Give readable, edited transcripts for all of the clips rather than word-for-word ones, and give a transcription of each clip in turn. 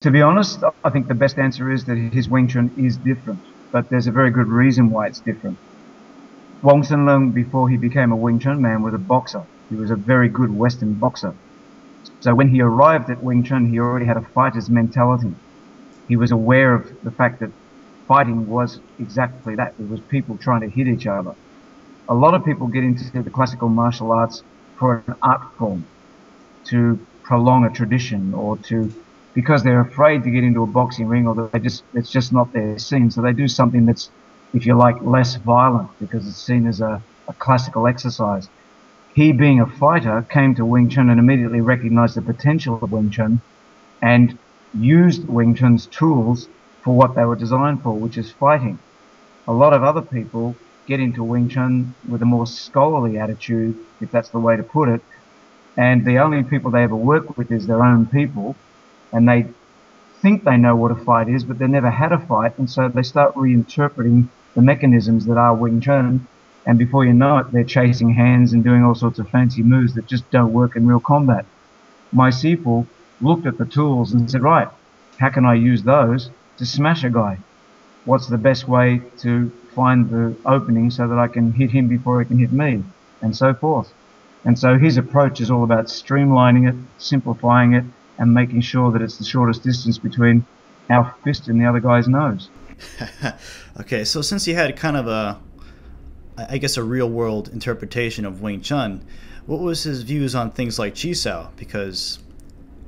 To be honest, I think the best answer is that his Wing Chun is different, but there's a very good reason why it's different. Wong Sun Leung, before he became a Wing Chun man, was a boxer. He was a very good Western boxer. So when he arrived at Wing Chun, he already had a fighter's mentality. He was aware of the fact that fighting was exactly that. It was people trying to hit each other. A lot of people get into the classical martial arts for an art form, to prolong a tradition, or because they're afraid to get into a boxing ring, or it's just not their scene. So they do something that's, if you like, less violent because it's seen as a classical exercise. He, being a fighter, came to Wing Chun and immediately recognized the potential of Wing Chun and used Wing Chun's tools for what they were designed for, which is fighting. A lot of other people get into Wing Chun with a more scholarly attitude, if that's the way to put it, and the only people they ever work with is their own people, and they think they know what a fight is, but they never had a fight, and so they start reinterpreting the mechanisms that are Wing Chun, and before you know it, they're chasing hands and doing all sorts of fancy moves that just don't work in real combat. My Sifu looked at the tools and said, right, how can I use those to smash a guy? What's the best way to find the opening so that I can hit him before he can hit me, and so forth. And so his approach is all about streamlining it, simplifying it, and making sure that it's the shortest distance between our fist and the other guy's nose. Okay, so since you had kind of I guess a real-world interpretation of Wing Chun, what was his views on things like Chi Sao? Because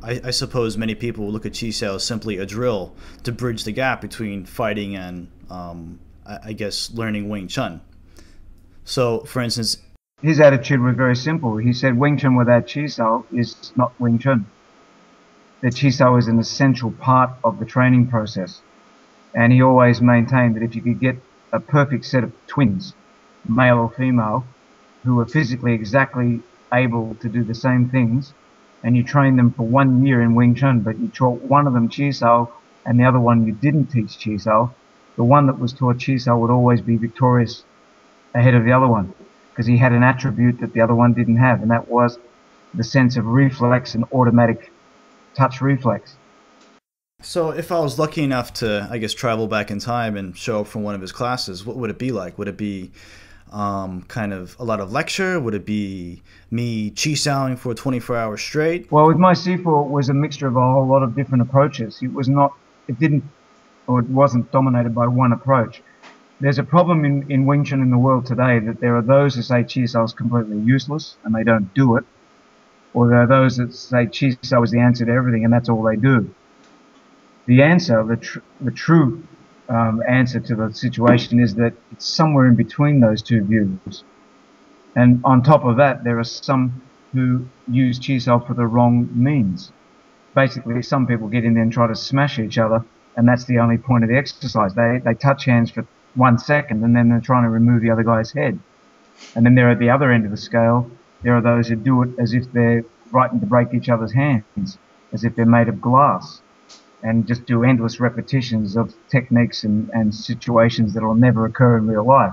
I suppose many people look at Chi Sao as simply a drill to bridge the gap between fighting and, I guess, learning Wing Chun. So, for instance, his attitude was very simple. He said Wing Chun without Chi Sao is not Wing Chun. That Chi Sao is an essential part of the training process. And he always maintained that if you could get a perfect set of twins, male or female, who were physically exactly able to do the same things, and you trained them for 1 year in Wing Chun, but you taught one of them Chi Sao and the other one you didn't teach Chi Sao, the one that was taught Chi Sao would always be victorious ahead of the other one, because he had an attribute that the other one didn't have, and that was the sense of reflex and automatic touch reflex. So if I was lucky enough to, I guess, travel back in time and show up for one of his classes, what would it be like? Would it be kind of a lot of lecture? Would it be me chi-saoing for 24 hours straight? Well, with my Sifu, it was a mixture of a whole lot of different approaches. It wasn't dominated by one approach. There's a problem in Wing Chun in the world today, that there are those who say Chi Sao is completely useless and they don't do it, or there are those that say Chi Sao is the answer to everything and that's all they do. The answer, the true answer to the situation is that it's somewhere in between those two views. And on top of that, there are some who use Chi Sao for the wrong means. Basically, some people get in there and try to smash each other, and that's the only point of the exercise. They touch hands for 1 second, and then they're trying to remove the other guy's head. And then there at the other end of the scale, there are those who do it as if they're frightened to break each other's hands, as if they're made of glass, and just do endless repetitions of techniques and situations that will never occur in real life.